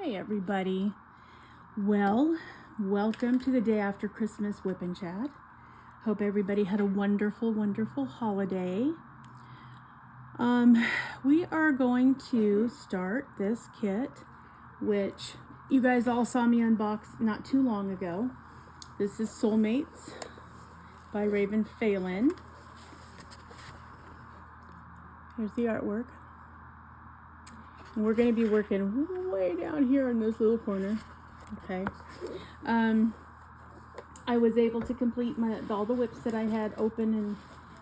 Hey everybody. Well, welcome to the day after Christmas WIP and Chat. Hope everybody had a wonderful, wonderful holiday. We are going to start this kit, which you guys all saw me unbox not too long ago. This is Soulmates by Raven Phelan. Here's the artwork. And we're going to be working way down here in this little corner. Okay. I was able to complete all the WIPs that I had open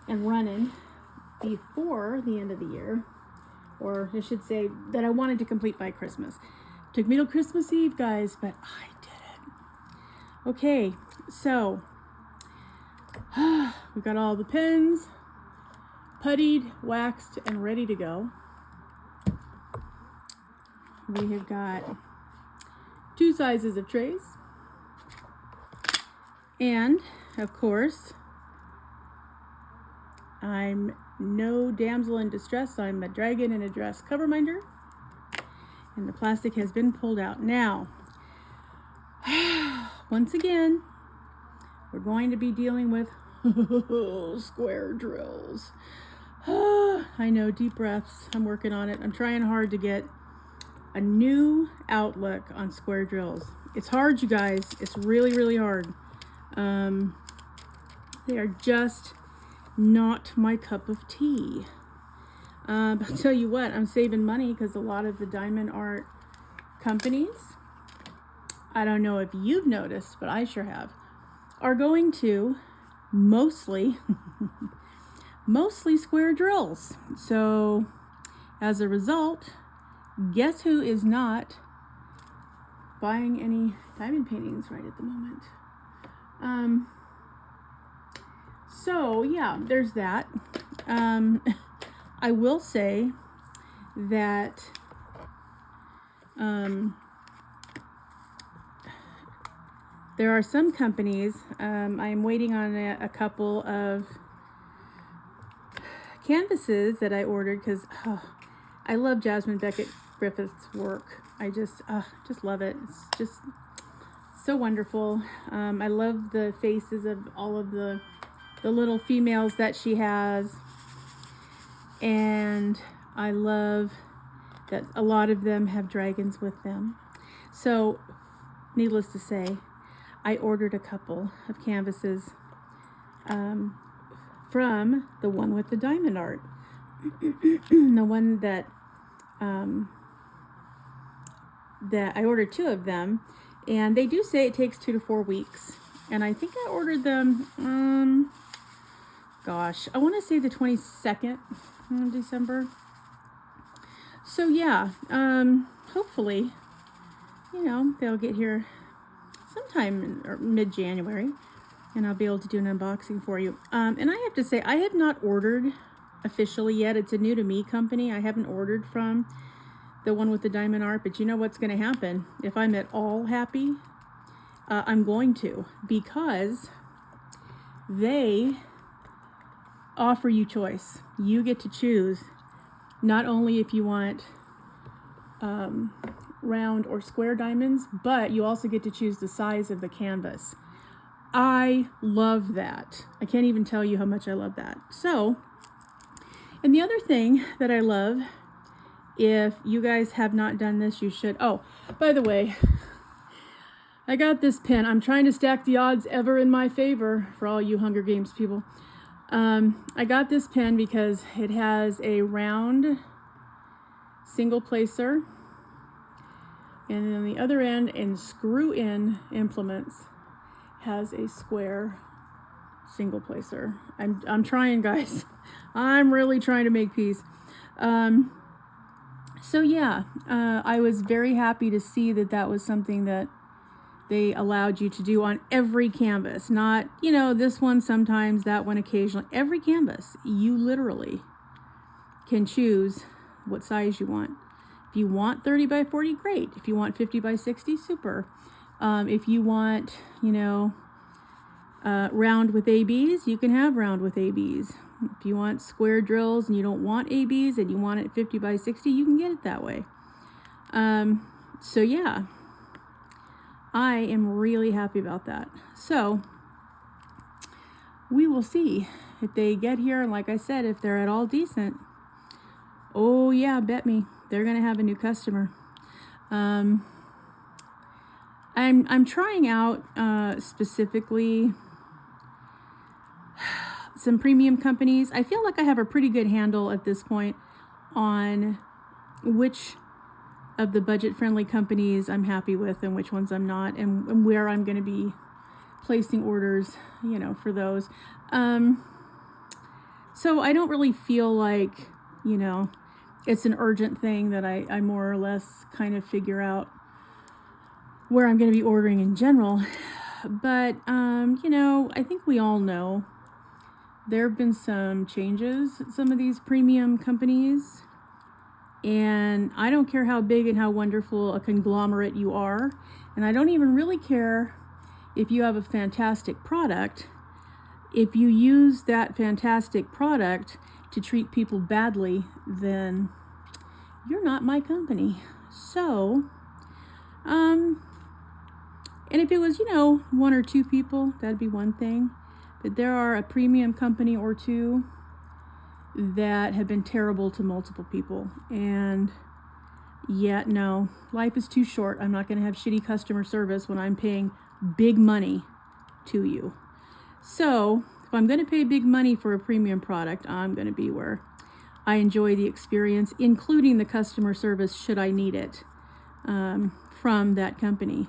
and running before the end of the year, or I should say that I wanted to complete by Christmas. Took me till Christmas Eve, guys, but I did it. Okay, so we got all the pens puttied, waxed, and ready to go. We have got 2 sizes of trays, and of course I'm no damsel in distress, so I'm a dragon in a dress cover minder, and the plastic has been pulled out. Now once again we're going to be dealing with square drills. I know, deep breaths. I'm working on it. I'm trying hard to get a new outlook on square drills. It's hard, you guys. It's really, really hard. They are just not my cup of tea. I'll tell you what, I'm saving money because a lot of the diamond art companies, I don't know if you've noticed, but I sure have, are going to mostly square drills. So as a result, guess who is not buying any diamond paintings right at the moment? So yeah, there's that. I will say that there are some companies, I'm waiting on a couple of canvases that I ordered because I love Jasmine Beckett Griffith's work. I just love it. It's just so wonderful. I love the faces of all of the little females that she has, and I love that a lot of them have dragons with them. So needless to say, I ordered a couple of canvases from the one with the diamond art. The one that I ordered 2 of them, and they do say it takes 2 to 4 weeks, and I think I ordered them gosh, I want to say the 22nd of December. So yeah, hopefully, you know, they'll get here sometime in mid-January, and I'll be able to do an unboxing for you. And I have to say, I have not ordered officially yet. It's a new to me company. I haven't ordered from the one with the diamond art, but you know what's going to happen if I'm at all happy? I'm going to, because they offer you choice. You get to choose not only if you want round or square diamonds, but you also get to choose the size of the canvas. I love that. I can't even tell you how much I love that. So, and the other thing that I love, if you guys have not done this, you should. Oh, by the way, I got this pen. I'm trying to stack the odds ever in my favor for all you Hunger Games people. I got this pen because it has a round single placer, and on the other end, in screw-in implements, has a square single placer. I'm trying, guys. I'm really trying to make peace. So yeah, I was very happy to see that was something that they allowed you to do on every canvas. Not, you know, this one sometimes, that one occasionally. Every canvas, you literally can choose what size you want. If you want 30 by 40, great. If you want 50 by 60, super. If you want, you know, round with ABs, you can have round with ABs. If you want square drills and you don't want ABs and you want it 50 by 60, you can get it that way. So yeah, I am really happy about that. So we will see if they get here. Like I said, if they're at all decent, oh yeah, bet me they're gonna have a new customer. I'm trying out specifically some premium companies. I feel like I have a pretty good handle at this point on which of the budget-friendly companies I'm happy with and which ones I'm not, and where I'm going to be placing orders, for those. So I don't really feel like, it's an urgent thing that I more or less kind of figure out where I'm going to be ordering in general. But, I think we all know there have been some changes at some of these premium companies. And I don't care how big and how wonderful a conglomerate you are. And I don't even really care if you have a fantastic product. If you use that fantastic product to treat people badly, then you're not my company. So, and if it was, one or two people, that'd be one thing. But there are a premium company or two that have been terrible to multiple people. And yeah, no, life is too short. I'm not going to have shitty customer service when I'm paying big money to you. So if I'm going to pay big money for a premium product, I'm going to be where I enjoy the experience, including the customer service should I need it from that company.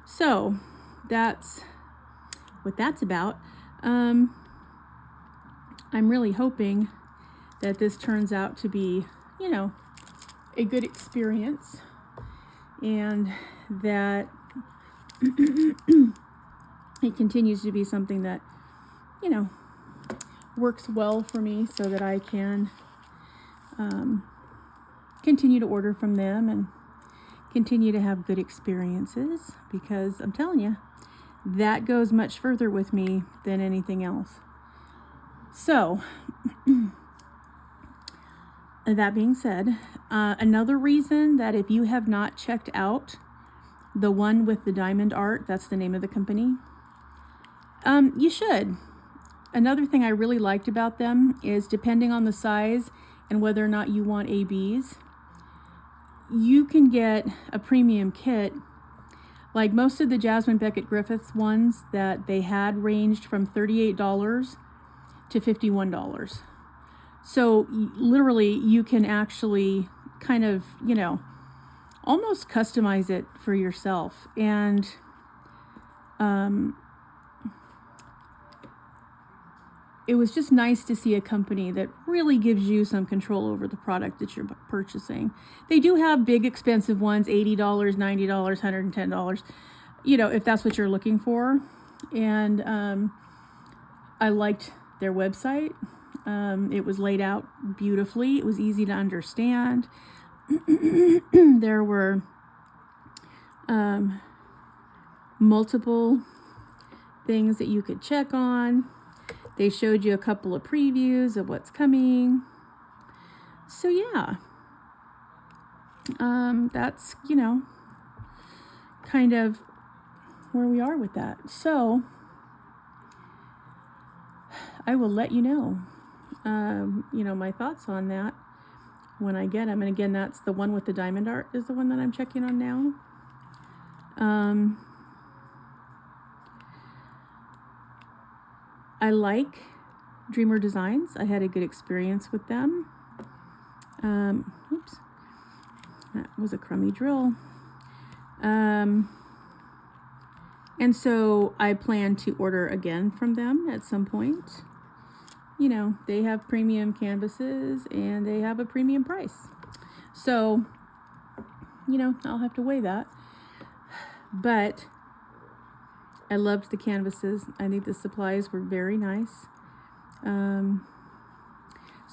So that's what that's about. I'm really hoping that this turns out to be, a good experience, and that it continues to be something that, works well for me so that I can continue to order from them and continue to have good experiences, because I'm telling you, that goes much further with me than anything else. So, that being said, another reason that if you have not checked out the one with the diamond art, that's the name of the company, you should. Another thing I really liked about them is, depending on the size and whether or not you want ABs, you can get a premium kit. Like most of the Jasmine Beckett Griffiths ones that they had ranged from $38 to $51. So literally you can actually kind of, almost customize it for yourself. And it was just nice to see a company that really gives you some control over the product that you're purchasing. They do have big expensive ones, $80, $90, $110, if that's what you're looking for. And I liked their website. It was laid out beautifully. It was easy to understand. There were multiple things that you could check on. They showed you a couple of previews of what's coming. So yeah, that's, kind of where we are with that. So I will let you know, my thoughts on that when I get them. And again, that's the one with the diamond art is the one that I'm checking on now. I like Dreamer Designs. I had a good experience with them. Oops, that was a crummy drill. And so I plan to order again from them at some point. They have premium canvases and they have a premium price. So, I'll have to weigh that. But I loved the canvases. I think the supplies were very nice. So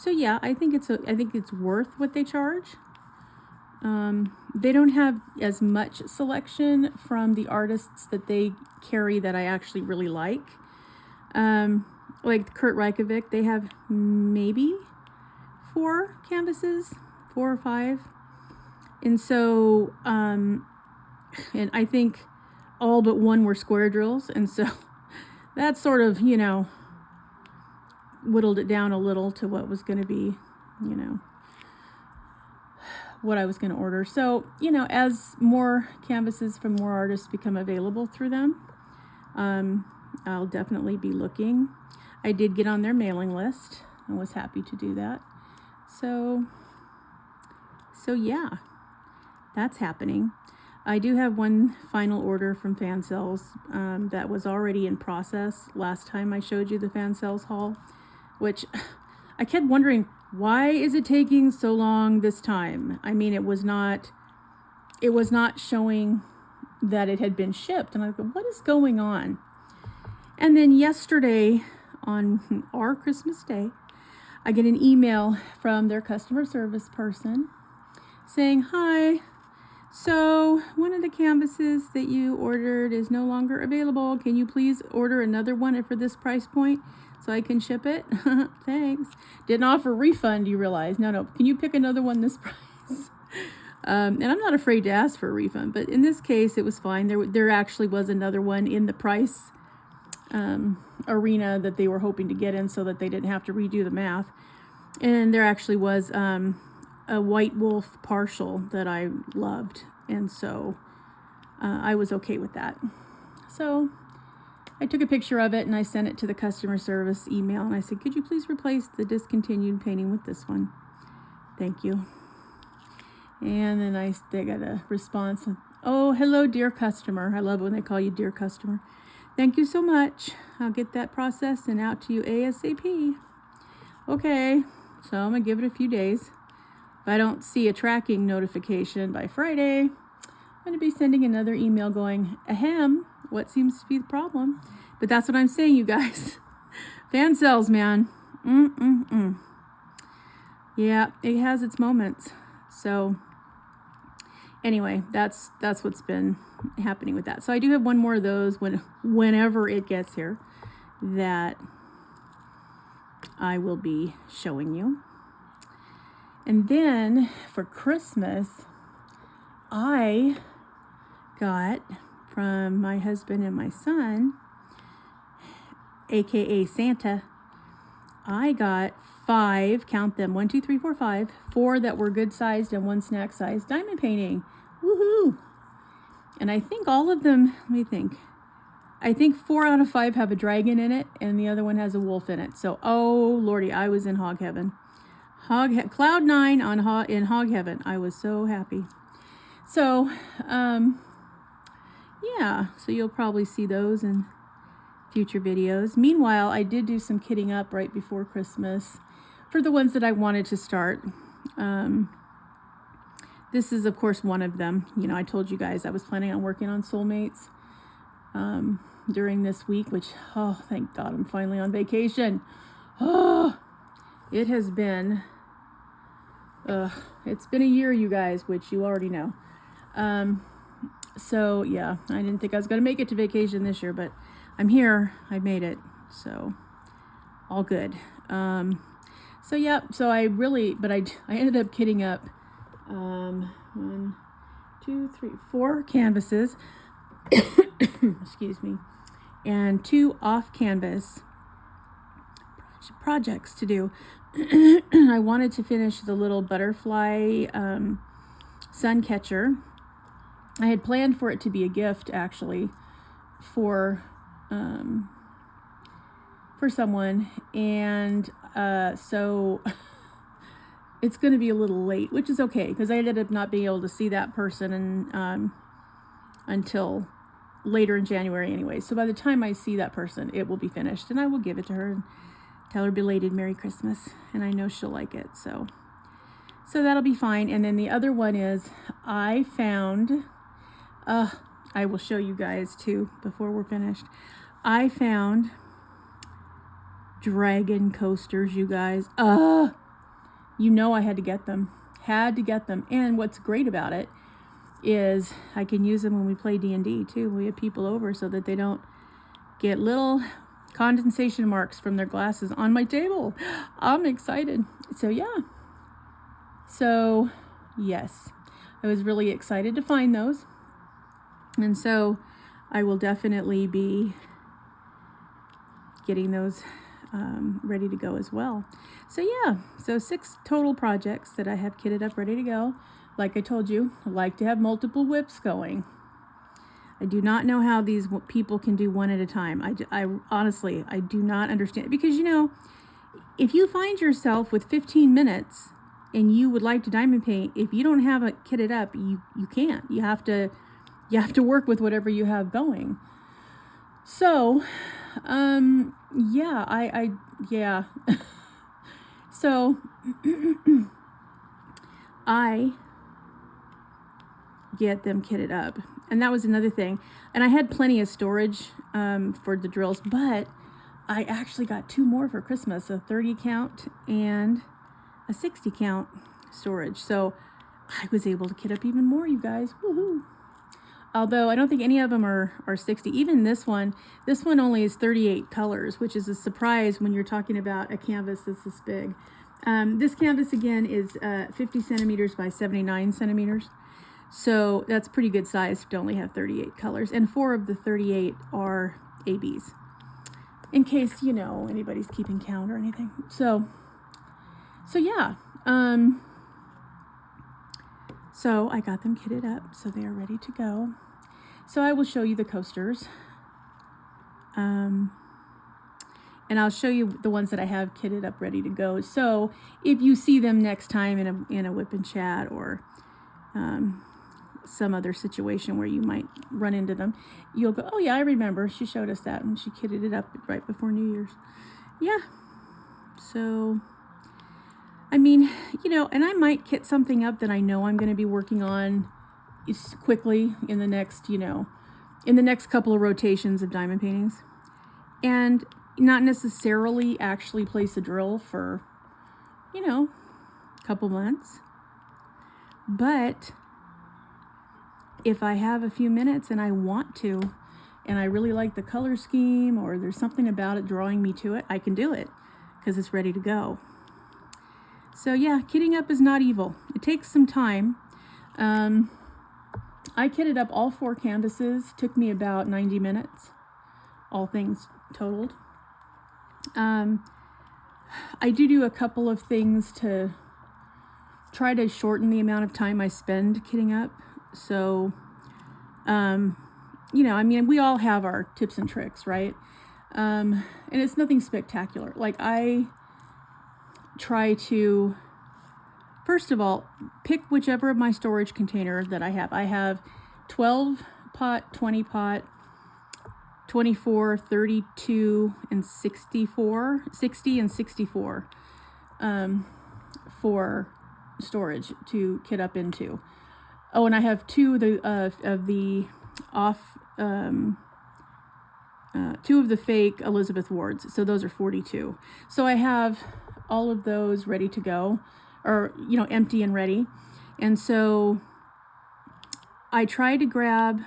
yeah, I think it's worth what they charge. They don't have as much selection from the artists that they carry that I actually really like. Like Kurt Reykjavik, they have maybe 4 canvases, 4 or 5. And so, and I think all but one were square drills. And so that sort of, whittled it down a little to what was going to be, what I was going to order. So, as more canvases from more artists become available through them, I'll definitely be looking. I did get on their mailing list. I was happy to do that. So yeah, that's happening. I do have one final order from Fan Cells that was already in process last time I showed you the Fan Cells haul, which I kept wondering, why is it taking so long this time? I mean, it was not showing that it had been shipped. And I thought, what is going on? And then yesterday, on our Christmas Day, I get an email from their customer service person saying, hi, so one of the canvases that you ordered is no longer available. Can you please order another one for this price point so I can ship it? Thanks. Didn't offer refund, you realize. No. Can you pick another one this price? And I'm not afraid to ask for a refund, but in this case, it was fine. There actually was another one in the price arena that they were hoping to get in so that they didn't have to redo the math. And there actually was a White Wolf partial that I loved, and so I was okay with that. So I took a picture of it and I sent it to the customer service email, and I said, could you please replace the discontinued painting with this one? Thank you. And then they got a response. Oh, hello, dear customer. I love it when they call you dear customer. Thank you so much. I'll get that processed and out to you ASAP. Okay, so I'm going to give it a few days. If I don't see a tracking notification by Friday, I'm going to be sending another email going, ahem, what seems to be the problem? But that's what I'm saying, you guys. Fan Cells, man. Yeah, it has its moments. So anyway, that's what's been happening with that. So I do have one more of those whenever it gets here that I will be showing you. And then for Christmas, I got from my husband and my son, aka Santa, I got 5, count them, 1, 2, 3, 4, 5, 4 that were good sized and 1 snack sized diamond painting. Woohoo! And I think all of them, let me think. I think 4 out of 5 have a dragon in it, and the other one has a wolf in it. So, oh lordy, I was in hog heaven. Cloud 9 in hog heaven. I was so happy. So, yeah, so you'll probably see those in future videos. Meanwhile, I did do some kitting up right before Christmas for the ones that I wanted to start. This is, of course, one of them. I told you guys I was planning on working on Soulmates during this week, which, oh, thank God, I'm finally on vacation. Oh, it has been, it's been a year, you guys, which you already know. So, yeah, I didn't think I was going to make it to vacation this year, but I'm here. I made it. So, all good. So, yeah, so I ended up kitting up 1, 2, 3, 4 canvases, excuse me, and 2 off-canvas projects to do. I wanted to finish the little butterfly sun catcher. I had planned for it to be a gift, actually, for someone, and so it's going to be a little late, which is okay, because I ended up not being able to see that person until later in January anyway. So by the time I see that person, it will be finished, and I will give it to her and tell her belated Merry Christmas, and I know she'll like it, so that'll be fine. And then the other one is I found, I will show you guys too before we're finished. I found dragon coasters, you guys. I had to get them. And what's great about it is I can use them when we play D&D too. We have people over so that they don't get little condensation marks from their glasses on my table. I'm excited. So yeah. So yes, I was really excited to find those. And so I will definitely be getting those ready to go as well. So yeah, so 6 total projects that I have kitted up ready to go. Like I told you, I like to have multiple WIPs going. I do not know how these people can do one at a time. I honestly, I do not understand. Because, you know, if you find yourself with 15 minutes and you would like to diamond paint, if you don't have it kitted up, you can't. You have to work with whatever you have going. So, yeah, yeah. So, I get them kitted up. And that was another thing. And I had plenty of storage for the drills, but I actually got 2 more for Christmas, a 30 count and a 60 count storage. So I was able to kit up even more, you guys. Woohoo! Although I don't think any of them are 60. Even this one only is 38 colors, which is a surprise when you're talking about a canvas that's this big. This canvas again is 50 centimeters by 79 centimeters. So that's pretty good size to only have 38 colors. And 4 of the 38 are ABs. In case, you know, anybody's keeping count or anything. So yeah. So I got them kitted up, so they are ready to go. So I will show you the coasters. And I'll show you the ones that I have kitted up ready to go. So if you see them next time in a WIP and chat or some other situation where you might run into them, you'll go, oh yeah, I remember. She showed us that and she kitted it up right before New Year's. Yeah. So, I mean, you know, and I might kit something up that I know I'm going to be working on quickly in the next, you know, in the next couple of rotations of diamond paintings. And not necessarily actually place a drill for, you know, a couple months. But if I have a few minutes and I want to, and I really like the color scheme or there's something about it drawing me to it, I can do it because it's ready to go. So yeah, kitting up is not evil. It takes some time. I kitted up all 4 canvases. Took me about 90 minutes, all things totaled. I do a couple of things to try to shorten the amount of time I spend kitting up. So, you know, I mean, we all have our tips and tricks, right? And it's nothing spectacular. Like I try to, first of all, pick whichever of my storage container that I have. I have 12 pot, 20 pot, 24, 32, and 64, 60 and 64 for storage to kit up into. Oh, and I have 2 of the 2 of the fake Elizabeth Wards. So those are 42. So I have all of those ready to go, or, you know, empty and ready. And so I try to grab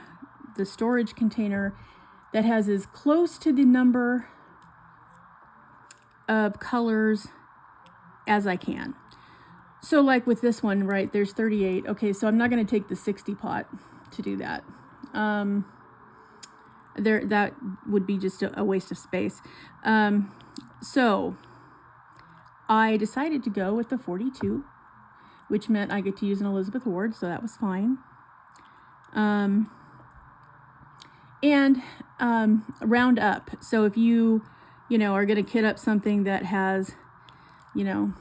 the storage container that has as close to the number of colors as I can. So like with this one, right, there's 38. Okay, so I'm not going to take the 60 pot to do that. That would be just a waste of space. So I decided to go with the 42, which meant I get to use an Elizabeth Ward, so that was fine. And round up. So if you know, are going to kit up something that has, you know,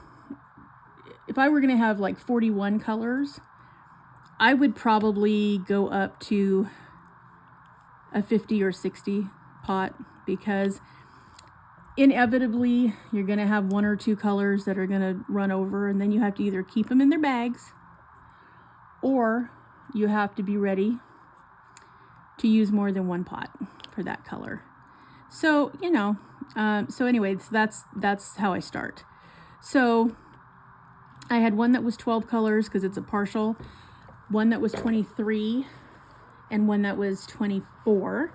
if I were going to have like 41 colors, I would probably go up to a 50 or 60 pot, because inevitably you're going to have 1 or 2 colors that are going to run over, and then you have to either keep them in their bags or you have to be ready to use more than 1 pot for that color. So, you know, so anyways, that's how I start. So I had one that was 12 colors because it's a partial, one that was 23, and one that was 24.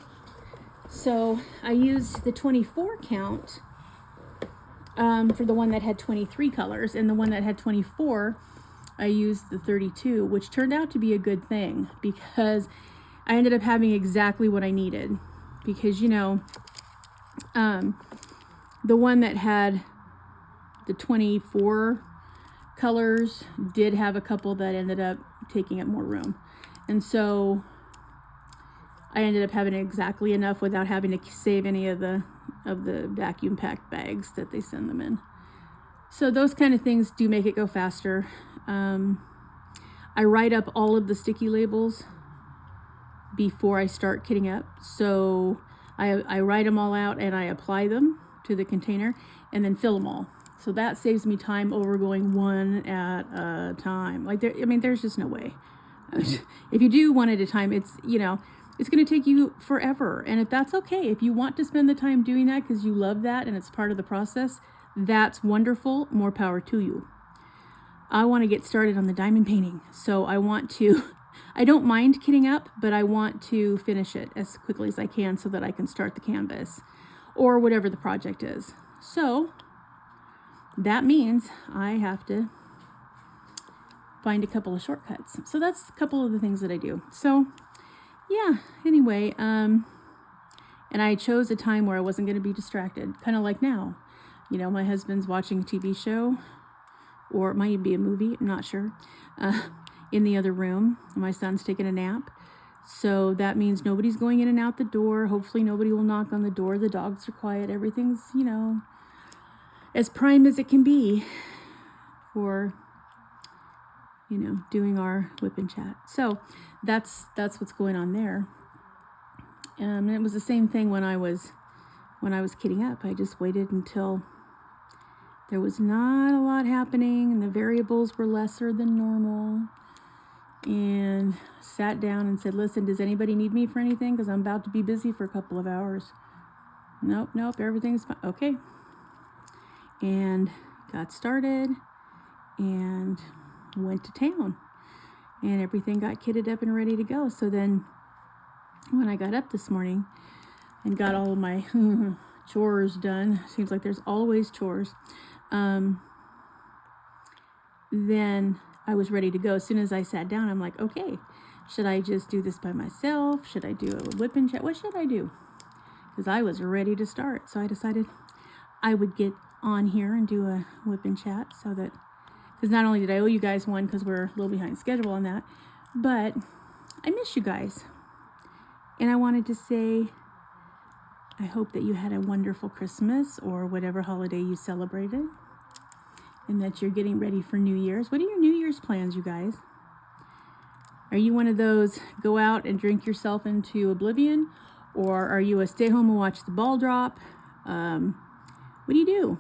So I used the 24 count for the one that had 23 colors, and the one that had 24, I used the 32, which turned out to be a good thing because I ended up having exactly what I needed. Because, the one that had the 24 colors did have a couple that ended up taking up more room. And so I ended up having exactly enough without having to save any of the vacuum packed bags that they send them in. So those kind of things do make it go faster. I write up all of the sticky labels before I start kitting up. So I write them all out and I apply them to the container and then fill them all. So that saves me time over going one at a time. There's just no way. If you do one at a time, it's going to take you forever. And if that's okay, if you want to spend the time doing that because you love that and it's part of the process, that's wonderful. More power to you. I want to get started on the diamond painting. So I don't mind kitting up, but I want to finish it as quickly as I can so that I can start the canvas or whatever the project is. So that means I have to find a couple of shortcuts. So that's a couple of the things that I do. So yeah, anyway, and I chose a time where I wasn't going to be distracted, kind of like now. My husband's watching a TV show, or it might even be a movie, I'm not sure, in the other room. My son's taking a nap. So that means nobody's going in and out the door. Hopefully nobody will knock on the door. The dogs are quiet. Everything's, as prime as it can be for, doing our WIP and chat. So that's what's going on there. And it was the same thing when I was kitting up. I just waited until there was not a lot happening and the variables were lesser than normal, and sat down and said, listen, does anybody need me for anything? Because I'm about to be busy for a couple of hours. Nope, everything's fine. Okay. And got started and went to town. And everything got kitted up and ready to go. So then when I got up this morning and got all of my chores done, seems like there's always chores, then I was ready to go. As soon as I sat down, I'm like, okay, should I just do this by myself? Should I do a WIP and chat? What should I do? Because I was ready to start. So I decided I would get on here and do a WIP and chat so that, because not only did I owe you guys one because we're a little behind schedule on that, but I miss you guys. And I wanted to say, I hope that you had a wonderful Christmas or whatever holiday you celebrated, and that you're getting ready for New Year's. What are your New Year's plans, you guys? Are you one of those go out and drink yourself into oblivion? Or are you a stay home and watch the ball drop? What do you do?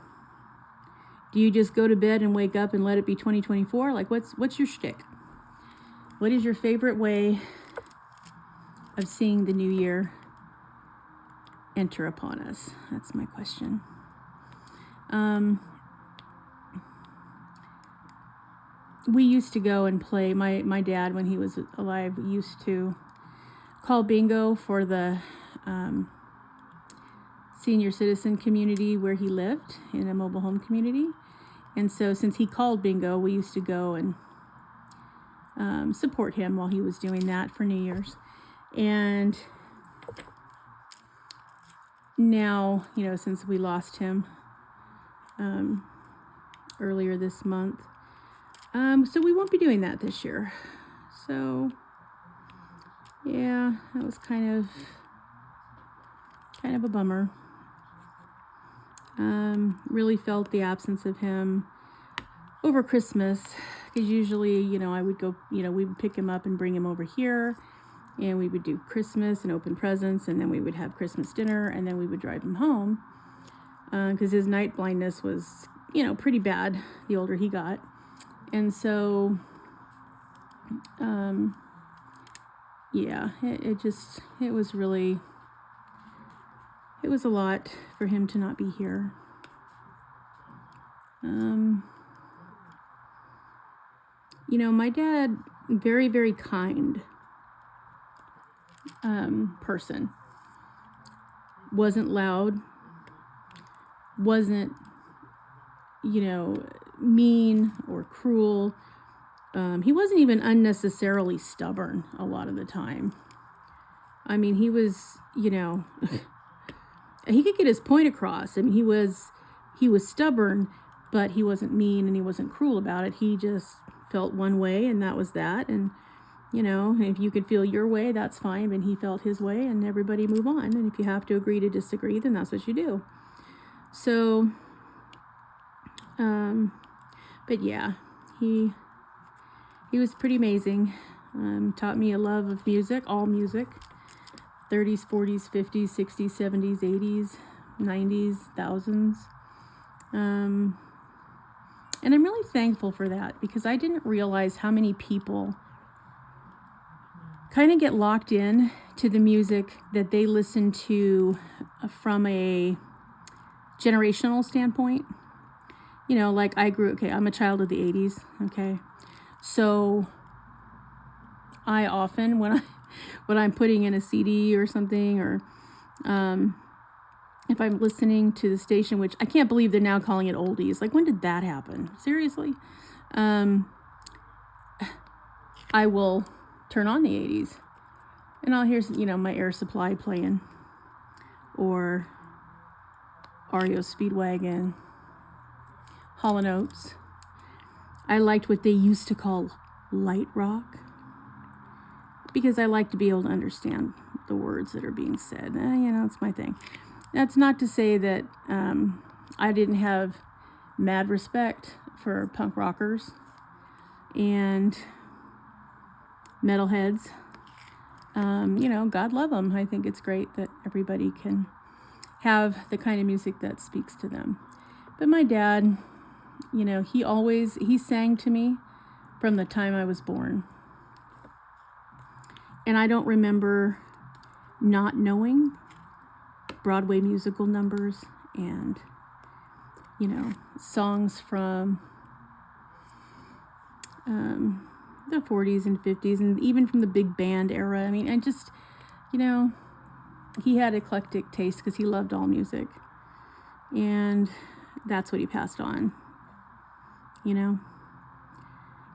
Do you just go to bed and wake up and let it be 2024? Like, what's your shtick? What is your favorite way of seeing the new year enter upon us? That's my question. We used to go and play. My dad, when he was alive, used to call bingo for the senior citizen community where he lived, in a mobile home community. And so since he called bingo, we used to go and support him while he was doing that for New Year's. And now, since we lost him earlier this month, so we won't be doing that this year. So yeah, that was kind of a bummer. Really felt the absence of him over Christmas, because usually, I would go, we would pick him up and bring him over here, and we would do Christmas and open presents, and then we would have Christmas dinner, and then we would drive him home, because his night blindness was, pretty bad the older he got. And so, yeah, it was a lot for him to not be here. My dad, very, very kind person. Wasn't loud, wasn't, mean or cruel, He wasn't even unnecessarily stubborn a lot of the time. I mean, he was, he could get his point across. I mean, he was stubborn, but he wasn't mean and he wasn't cruel about it. He just felt one way, and that was that. And if you could feel your way, that's fine. And he felt his way, and everybody move on. And if you have to agree to disagree, then that's what you do. So, but yeah, he was pretty amazing. Taught me a love of music, all music. 30s, 40s, 50s, 60s, 70s, 80s, 90s, thousands. And I'm really thankful for that, because I didn't realize how many people kind of get locked in to the music that they listen to from a generational standpoint. Like I'm a child of the 80s, okay? So I often, when I'm putting in a CD or something, or if I'm listening to the station, which I can't believe they're now calling it oldies. Like, when did that happen? Seriously? I will turn on the 80s, and I'll hear, my Air Supply playing, or REO Speedwagon, Hall & Oates. I liked what they used to call light rock, because I like to be able to understand the words that are being said. It's my thing. That's not to say that I didn't have mad respect for punk rockers and metalheads. God love them. I think it's great that everybody can have the kind of music that speaks to them. But my dad, he sang to me from the time I was born. And I don't remember not knowing Broadway musical numbers and, songs from the 40s and 50s, and even from the big band era. I mean, and just, he had eclectic taste because he loved all music. And that's what he passed on,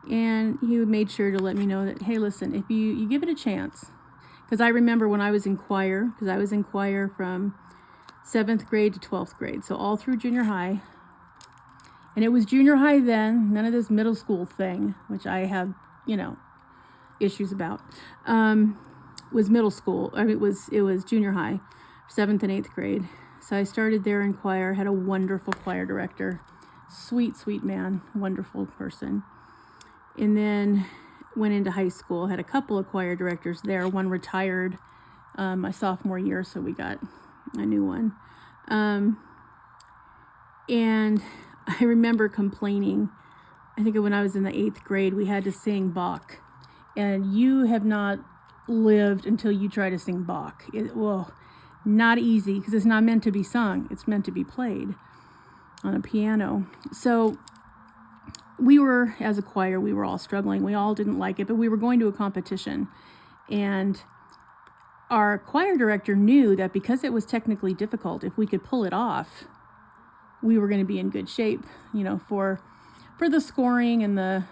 And he made sure to let me know that, hey, listen, if you give it a chance. Because I remember when I was in choir, from 7th grade to 12th grade, so all through junior high. And it was junior high then, none of this middle school thing, which I have, issues about, was middle school. I mean, it was junior high, 7th and 8th grade. So I started there in choir, had a wonderful choir director, sweet, sweet man, wonderful person. And then went into high school, had a couple of choir directors there. One retired my sophomore year, so we got a new one. And I remember complaining, I think when I was in the 8th grade, we had to sing Bach. And you have not lived until you try to sing Bach. Not easy, because it's not meant to be sung. It's meant to be played on a piano. So we were, as a choir, we were all struggling. We all didn't like it, but we were going to a competition. And our choir director knew that because it was technically difficult, if we could pull it off, we were going to be in good shape, for the scoring and the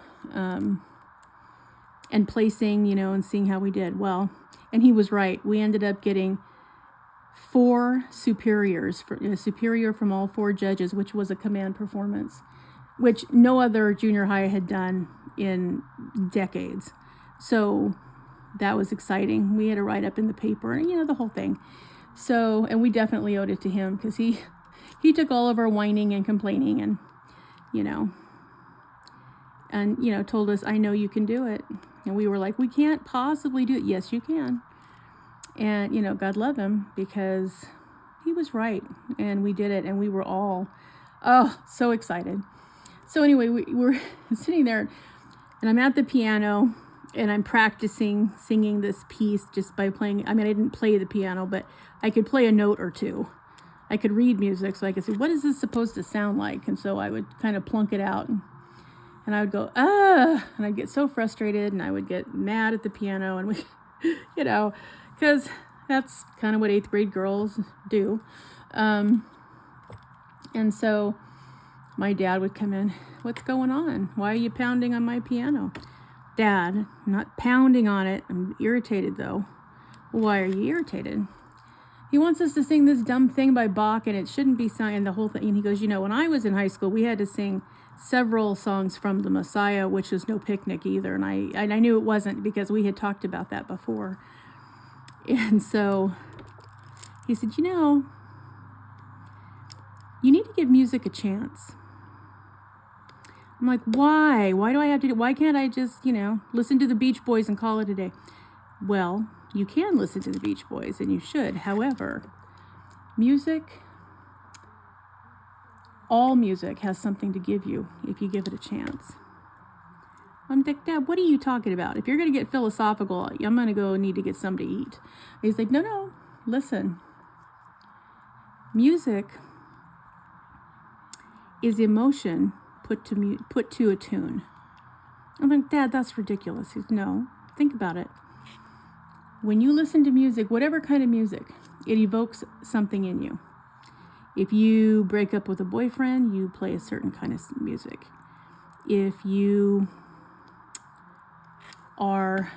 and placing, and seeing how we did. Well, and he was right. We ended up getting 4 superiors, a superior from all 4 judges, which was a command performance, which no other junior high had done in decades. So that was exciting. We had a write-up in the paper, the whole thing. So, and we definitely owed it to him, because he took all of our whining and complaining and, told us, I know you can do it. And we were like, we can't possibly do it. Yes, you can. And, God love him, because he was right. And we did it. And we were all, so excited. So anyway, we were sitting there, and I'm at the piano, and I'm practicing singing this piece just by playing. I mean, I didn't play the piano, but I could play a note or two. I could read music, so I could say, what is this supposed to sound like? And so I would kind of plunk it out, and I would go, and I'd get so frustrated, and I would get mad at the piano, and we, because that's kind of what 8th grade girls do. And so my dad would come in, what's going on? Why are you pounding on my piano? Dad, I'm not pounding on it. I'm irritated though. Why are you irritated? He wants us to sing this dumb thing by Bach, and it shouldn't be sung, and the whole thing. And he goes, when I was in high school, we had to sing several songs from the Messiah, which is no picnic either. And I knew it wasn't because we had talked about that before. And so he said, you need to give music a chance. I'm like, why? Why do I have to why can't I just, listen to the Beach Boys and call it a day? Well, you can listen to the Beach Boys, and you should. However, all music has something to give you if you give it a chance. I'm like, Dad, what are you talking about? If you're going to get philosophical, I'm going to go need to get something to eat. He's like, no, listen. Music is emotion put to a tune. I'm like, Dad, that's ridiculous. He's, no, think about it. When you listen to music, whatever kind of music, it evokes something in you. If you break up with a boyfriend, you play a certain kind of music. If you are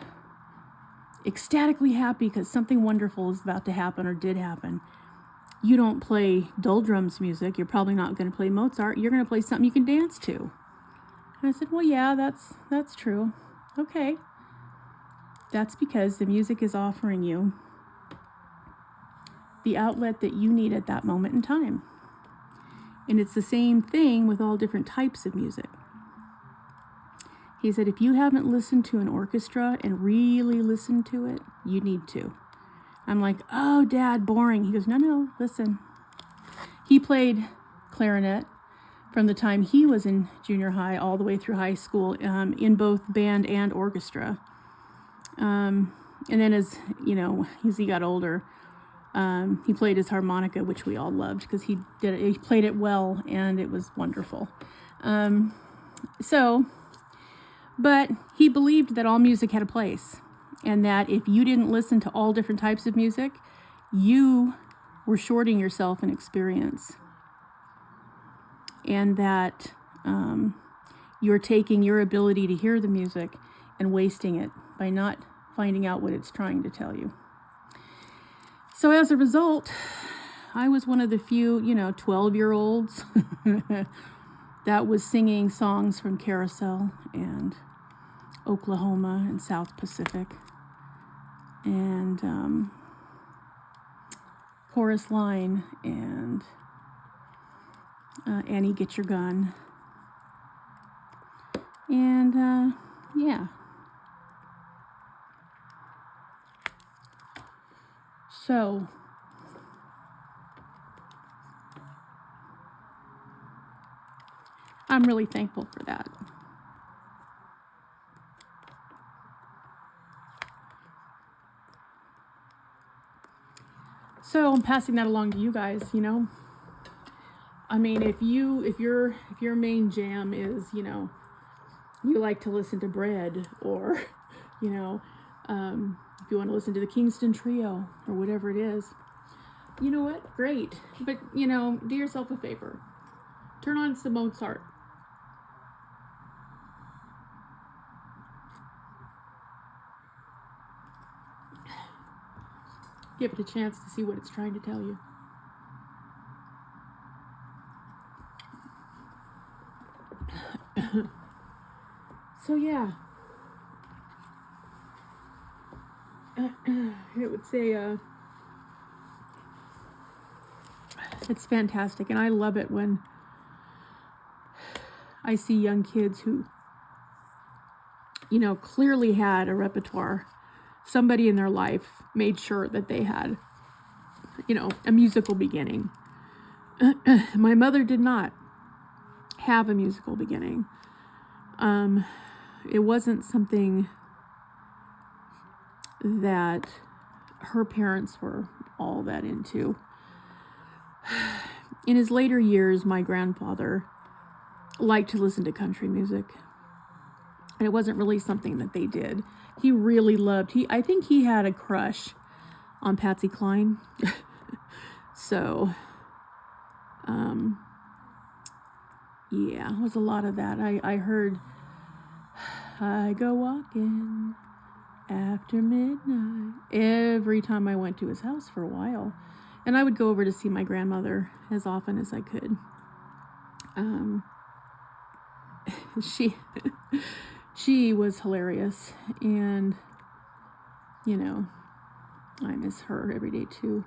ecstatically happy because something wonderful is about to happen or did happen, you don't play doldrums music. You're probably not going to play Mozart. You're going to play something you can dance to. And I said, well, yeah, that's true. Okay. That's because the music is offering you the outlet that you need at that moment in time. And it's the same thing with all different types of music. He said, if you haven't listened to an orchestra and really listened to it, you need to. I'm like, oh, Dad, boring. He goes, no, listen. He played clarinet from the time he was in junior high all the way through high school, in both band and orchestra. And then as he got older, he played his harmonica, which we all loved because he played it well and it was wonderful. But he believed that all music had a place, and that if you didn't listen to all different types of music, you were shorting yourself an experience. And that you're taking your ability to hear the music and wasting it by not finding out what it's trying to tell you. So as a result, I was one of the few, 12-year-olds that was singing songs from Carousel and Oklahoma and South Pacific and Chorus Line and Annie, Get Your Gun. And yeah. So I'm really thankful for that. So I'm passing that along to you guys, I mean, if your main jam is, you like to listen to Bread, or, if you want to listen to the Kingston Trio or whatever it is, you know what? Great. But, do yourself a favor. Turn on some Mozart. Give it a chance to see what it's trying to tell you. So yeah, it would say it's fantastic, and I love it when I see young kids who, clearly had a repertoire. Somebody in their life made sure that they had, a musical beginning. My mother did not have a musical beginning. It wasn't something that her parents were all that into. In his later years, my grandfather liked to listen to country music. And it wasn't really something that they did. He really loved, I think he had a crush on Patsy Cline. So, yeah, it was a lot of that. I heard I go walking after midnight. Every time I went to his house for a while. And I would go over to see my grandmother as often as I could. She was hilarious, and you know, I miss her every day too.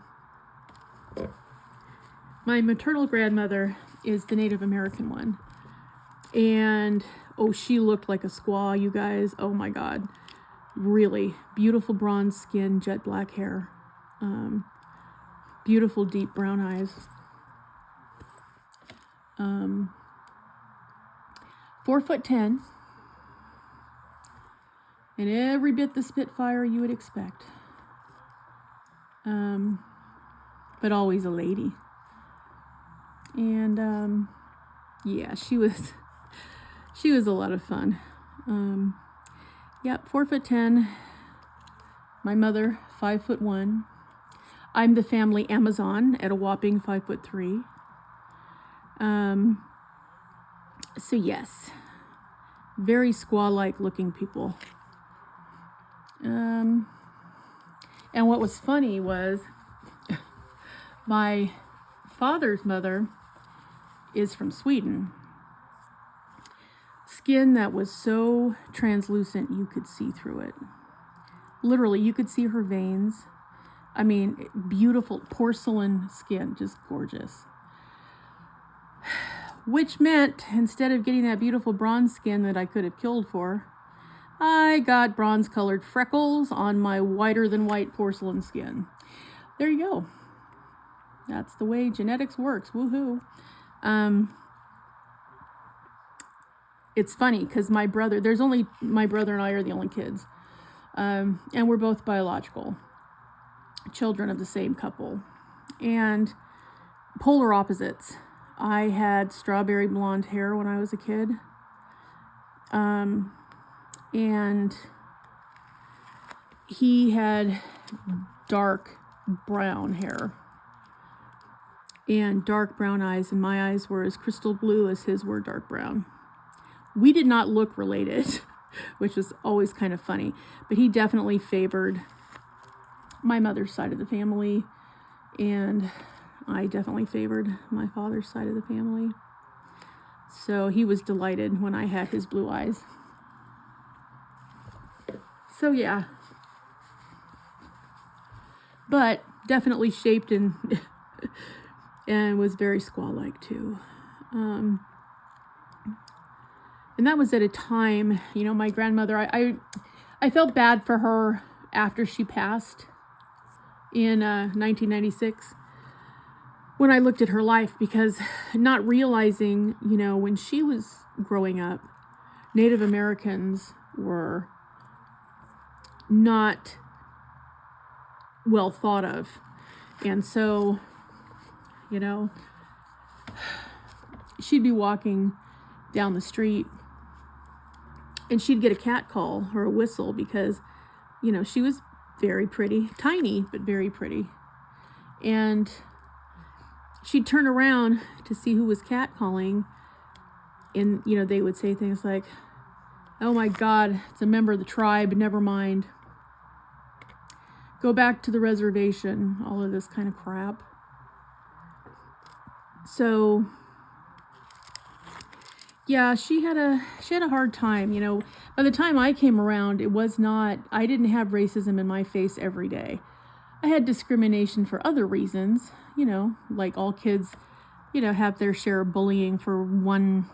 My maternal grandmother is the Native American one, and oh, she looked like a squaw, you guys. Oh my God, really beautiful bronze skin, jet black hair, beautiful deep brown eyes. 4'10", and every bit the Spitfire you would expect. But always a lady. And yeah, she was a lot of fun. Yep, 4'10". My mother, 5'1". I'm the family Amazon at a whopping 5'3". So yes, very squaw-like looking people. And what was funny was my father's mother is from Sweden. Skin that was so translucent you could see through it. Literally, you could see her veins. I mean, beautiful porcelain skin, just gorgeous. Which meant, instead of getting that beautiful bronze skin that I could have killed for, I got bronze-colored freckles on my whiter-than-white porcelain skin. There you go. That's the way genetics works. Woohoo. It's funny because my brother and I are the only kids. And we're both biological children of the same couple. And polar opposites. I had strawberry blonde hair when I was a kid. And he had dark brown hair and dark brown eyes, and my eyes were as crystal blue as his were dark brown. We did not look related, which was always kind of funny, but he definitely favored my mother's side of the family, and I definitely favored my father's side of the family. So he was delighted when I had his blue eyes. So yeah, but definitely shaped and was very squaw-like too. And that was at a time, my grandmother, I felt bad for her after she passed in 1996 when I looked at her life, because not realizing, when she was growing up, Native Americans were not well thought of. And so, she'd be walking down the street and she'd get a cat call or a whistle because, she was very pretty, tiny, but very pretty. And she'd turn around to see who was catcalling, and, they would say things like, "Oh my God, it's a member of the tribe, never mind. Go back to the reservation," all of this kind of crap. So, yeah, she had a hard time, By the time I came around, I didn't have racism in my face every day. I had discrimination for other reasons, like all kids, have their share of bullying for one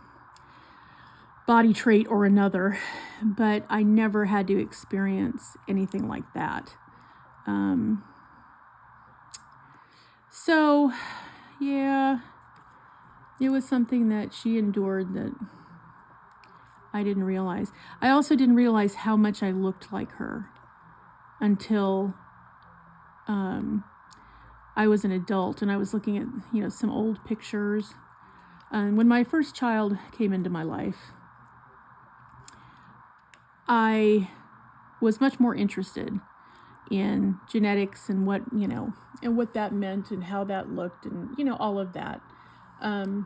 body trait or another, but I never had to experience anything like that. So, yeah, it was something that she endured that I didn't realize. I also didn't realize how much I looked like her until I was an adult and I was looking at, some old pictures. And when my first child came into my life, I was much more interested in genetics and what, and what that meant and how that looked and, all of that. And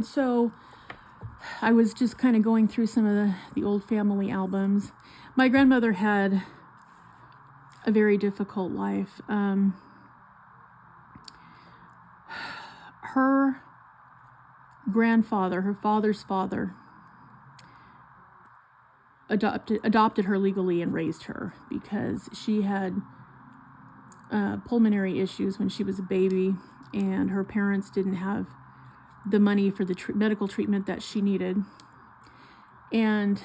so I was just kind of going through some of the old family albums. My grandmother had a very difficult life. Her grandfather, her father's father, adopted her legally and raised her because she had pulmonary issues when she was a baby, and her parents didn't have the money for the medical treatment that she needed. And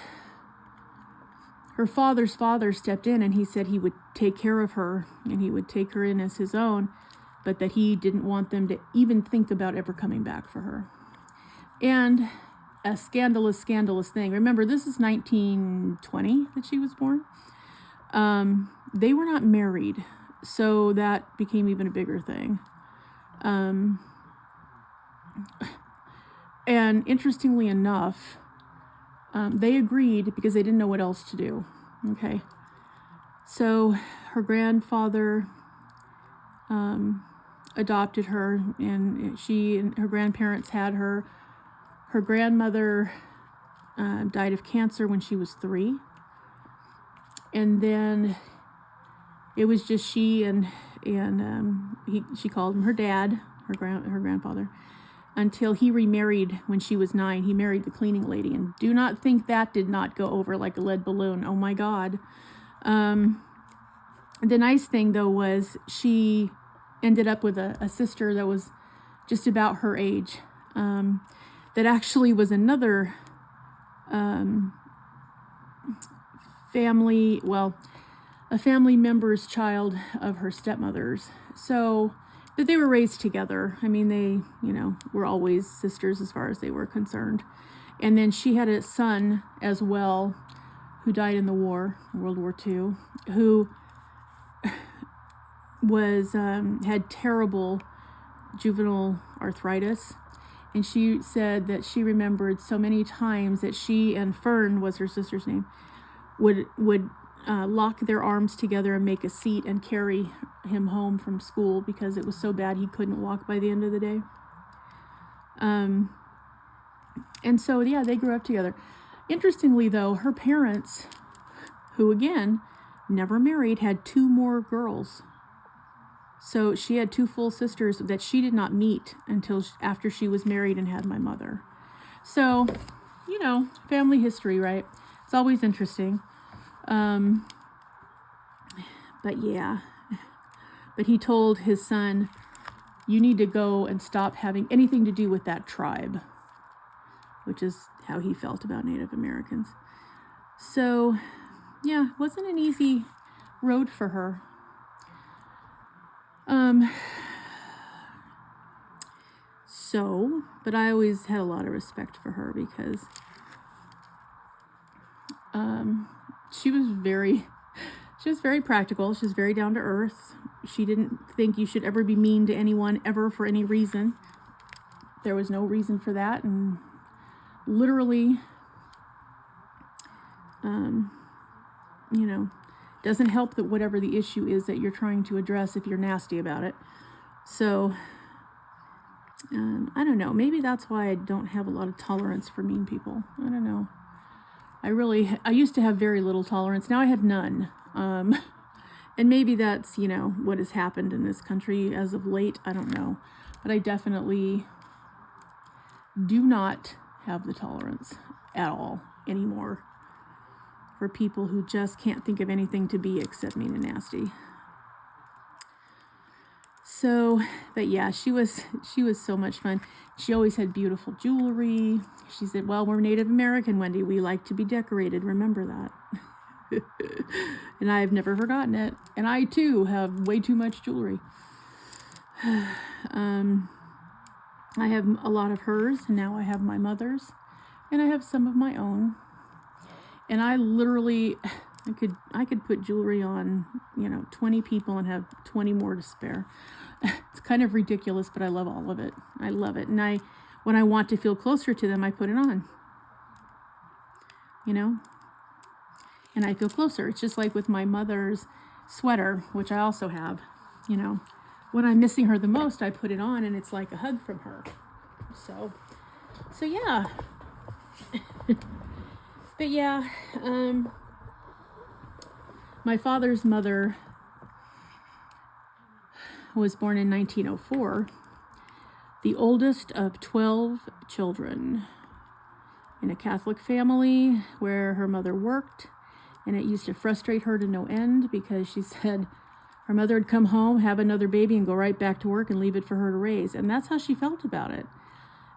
her father's father stepped in and he said he would take care of her and he would take her in as his own, but that he didn't want them to even think about ever coming back for her. And a scandalous thing. Remember, this is 1920 that she was born. They were not married, so that became even a bigger thing. And interestingly enough, they agreed because they didn't know what else to do. Okay. So her grandfather adopted her, and she and her grandparents had her. Her grandmother died of cancer when she was 3. And then it was just she and she called him her dad, her grandfather, until he remarried when she was 9. He married the cleaning lady, and do not think that did not go over like a lead balloon. Oh my God. The nice thing though was she ended up with a sister that was just about her age, that actually was another a family member's child of her stepmother's. So, but they were raised together. I mean, they, were always sisters as far as they were concerned. And then she had a son as well who died in the war, World War II, who had terrible juvenile arthritis. And she said that she remembered so many times that she and Fern, was her sister's name, would lock their arms together and make a seat and carry him home from school because it was so bad he couldn't walk by the end of the day. And so, yeah, they grew up together. Interestingly, though, her parents, who again never married, had 2 more girls. So she had 2 full sisters that she did not meet until after she was married and had my mother. So, family history, right? It's always interesting. But yeah. But he told his son, you need to go and stop having anything to do with that tribe, which is how he felt about Native Americans. So, yeah, it wasn't an easy road for her. But I always had a lot of respect for her because she was very practical. She was very down to earth. She didn't think you should ever be mean to anyone ever for any reason. There was no reason for that, and literally, doesn't help that whatever the issue is that you're trying to address if you're nasty about it. So, I don't know. Maybe that's why I don't have a lot of tolerance for mean people. I don't know. I used to have very little tolerance. Now I have none. And maybe that's, what has happened in this country as of late. I don't know. But I definitely do not have the tolerance at all anymore for people who just can't think of anything to be except mean and nasty. So, but yeah, she was so much fun. She always had beautiful jewelry. She said, well, we're Native American, Wendy. We like to be decorated. Remember that. And I've never forgotten it. And I, too, have way too much jewelry. I have a lot of hers, and now I have my mother's. And I have some of my own. And I literally, I could put jewelry on, 20 people and have 20 more to spare. It's kind of ridiculous, but I love all of it. I love it. And when I want to feel closer to them, I put it on. And I feel closer. It's just like with my mother's sweater, which I also have, when I'm missing her the most, I put it on and it's like a hug from her. So yeah. But yeah, my father's mother was born in 1904, the oldest of 12 children, in a Catholic family where her mother worked, and it used to frustrate her to no end because she said her mother would come home, have another baby, and go right back to work and leave it for her to raise. And that's how she felt about it.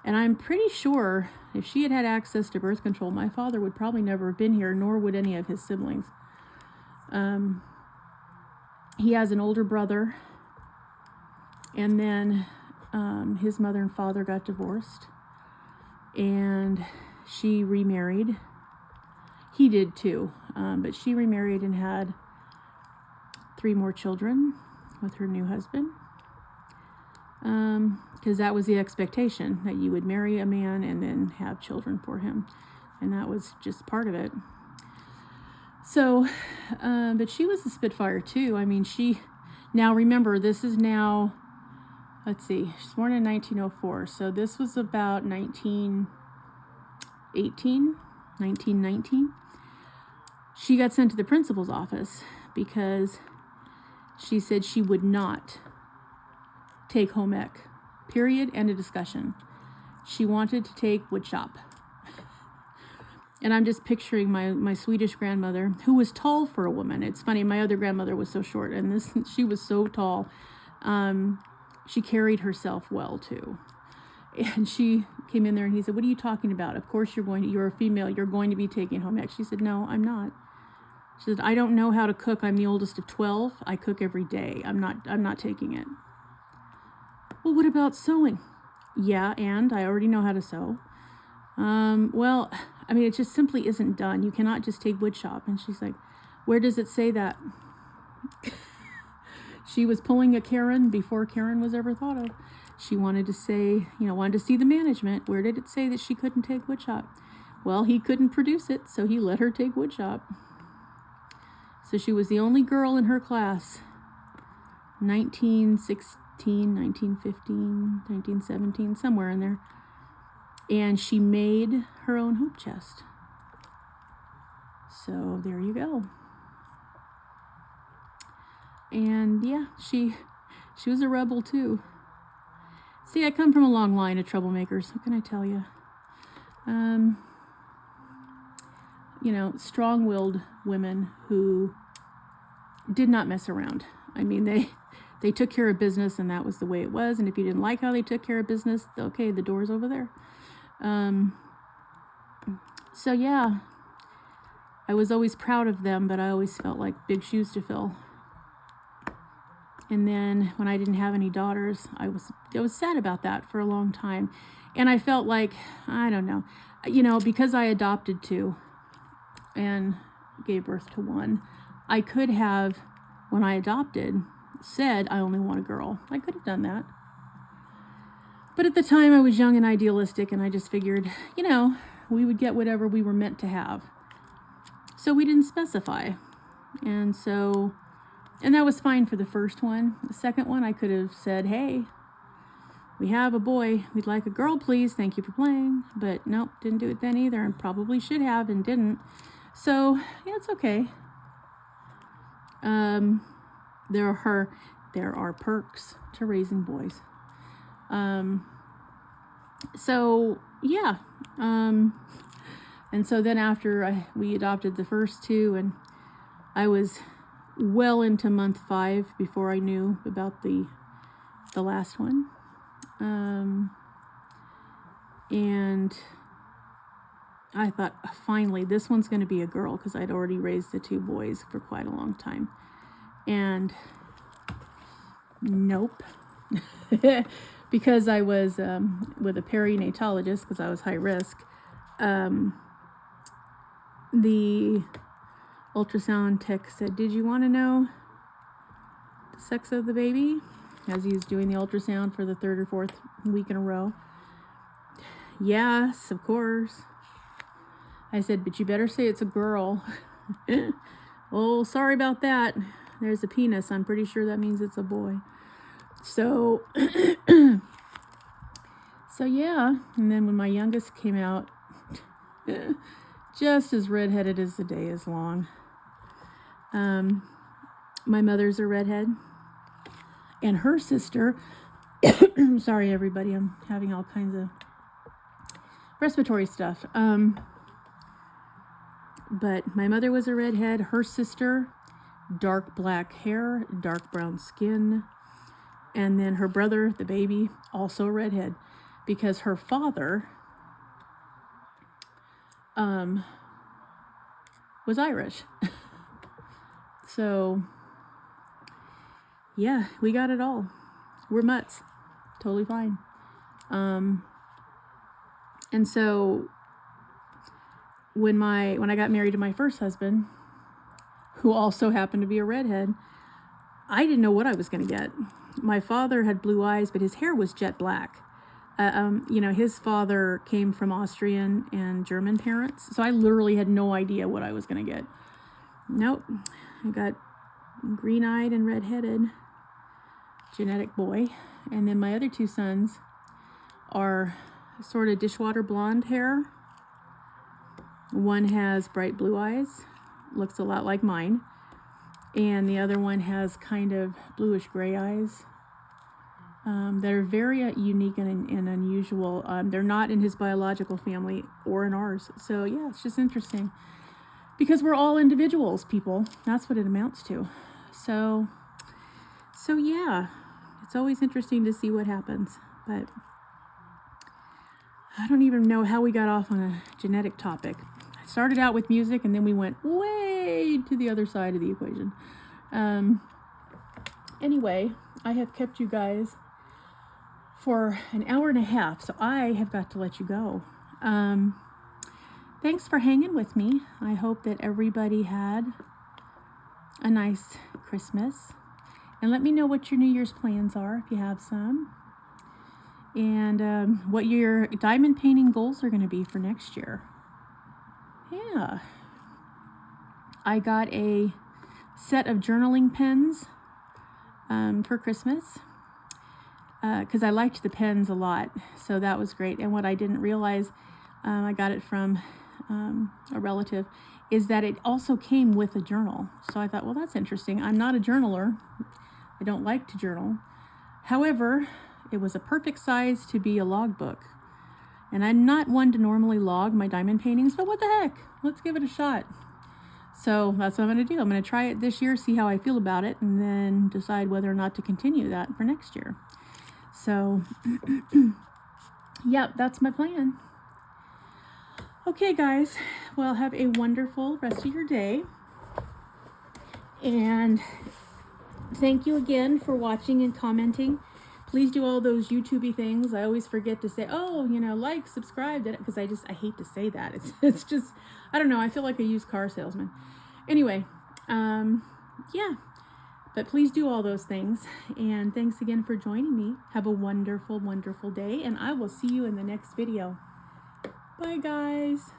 And I'm pretty sure if she had had access to birth control, my father would probably never have been here, nor would any of his siblings. He has an older brother, and then his mother and father got divorced, and she remarried. He did too, but she remarried and had 3 more children with her new husband, because that was the expectation, that you would marry a man and then have children for him, and that was just part of it. So, but she was a Spitfire too. I mean, now remember, this is now, let's see, she's born in 1904, so this was about 1919. She got sent to the principal's office because she said she would not take home ec. Period. End of discussion. She wanted to take woodshop. And I'm just picturing my Swedish grandmother, who was tall for a woman. It's funny, my other grandmother was so short, and she was so tall. She carried herself well too. And she came in there and he said, "What are you talking about? Of course you're a female, you're going to be taking home ec." She said, "No, I'm not." She said, "I don't know how to cook. I'm the oldest of 12. I cook every day. I'm not taking it." "Well, what about sewing?" "Yeah, and I already know how to sew." Well, I mean, it just simply isn't done. You cannot just take woodshop." And she's like, "Where does it say that?" She was pulling a Karen before Karen was ever thought of. She wanted to say, wanted to see the management. Where did it say that she couldn't take woodshop? Well, he couldn't produce it, so he let her take woodshop. So she was the only girl in her class, 1916, 1915, 1917, somewhere in there. And she made her own hoop chest. So there you go. And yeah, she was a rebel too. See, I come from a long line of troublemakers. What can I tell you? Strong-willed women who did not mess around. I mean, they took care of business, and that was the way it was. And if you didn't like how they took care of business, okay, the door's over there. So yeah, I was always proud of them, but I always felt like big shoes to fill. And then when I didn't have any daughters, I was sad about that for a long time. And I felt like, I don't know, because I adopted 2 and gave birth to 1, I could have, when I adopted, said I only want a girl. I could have done that. But at the time I was young and idealistic, and I just figured, we would get whatever we were meant to have. So we didn't specify. And that was fine for the first one. The second one, I could have said, "Hey, we have a boy. We'd like a girl, please. Thank you for playing." But nope, didn't do it then either, and probably should have and didn't. So yeah, it's okay. There are perks to raising boys. So yeah. And so then after we adopted the first 2, and I was well into month 5 before I knew about the last one. And I thought, finally, this one's going to be a girl, because I'd already raised the 2 boys for quite a long time. And nope. Because I was with a perinatologist, because I was high risk. The ultrasound tech said, "Did you want to know the sex of the baby?" As he was doing the ultrasound for the 3rd or 4th week in a row. "Yes, of course." I said, "But you better say it's a girl." "Oh, sorry about that. There's a penis. I'm pretty sure that means it's a boy." So, so yeah. And then when my youngest came out, Just as redheaded as the day is long. My mother's a redhead. And her sister, sorry everybody, I'm having all kinds of respiratory stuff. But my mother was a redhead. Her sister, dark black hair, dark brown skin. And then her brother, the baby, also a redhead. Because her father was Irish. So, yeah, we got it all. We're mutts. Totally fine. And so when I got married to my first husband, who also happened to be a redhead, I didn't know what I was going to get. My father had blue eyes, but his hair was jet black. You know, his father came from Austrian and German parents, so I literally had no idea what I was going to get. Nope. I got green-eyed and redheaded genetic boy. And then my other two sons are sort of dishwater blonde hair. One has bright blue eyes, looks a lot like mine. And the other one has kind of bluish gray eyes that are very unique and unusual. They're not in his biological family or in ours. So yeah, it's just interesting. Because we're all individuals, people. That's what it amounts to. So yeah, it's always interesting to see what happens. But I don't even know how we got off on a genetic topic. I started out with music, and then we went way to the other side of the equation. Anyway, I have kept you guys for an hour and a half, so I have got to let you go. Thanks for hanging with me. I hope that everybody had a nice Christmas. And let me know what your New Year's plans are, if you have some. And what your diamond painting goals are going to be for next year. Yeah. I got a set of journaling pens for Christmas. Because I liked the pens a lot. So that was great. And what I didn't realize, I got it from a relative, is that it also came with a journal. So I thought, well, that's interesting. I'm not a journaler. I don't like to journal. However, it was a perfect size to be a logbook. And I'm not one to normally log my diamond paintings, but what the heck? Let's give it a shot. So that's what I'm going to do. I'm going to try it this year, see how I feel about it, and then decide whether or not to continue that for next year. So, yeah, that's my plan. Okay, guys. Well, have a wonderful rest of your day. And thank you again for watching and commenting. Please do all those YouTube-y things. I always forget to say, oh, you know, like, subscribe, because I hate to say that. It's just, I don't know, I feel like a used car salesman. Anyway, yeah, but please do all those things. And thanks again for joining me. Have a wonderful, wonderful day, and I will see you in the next video. Bye, guys.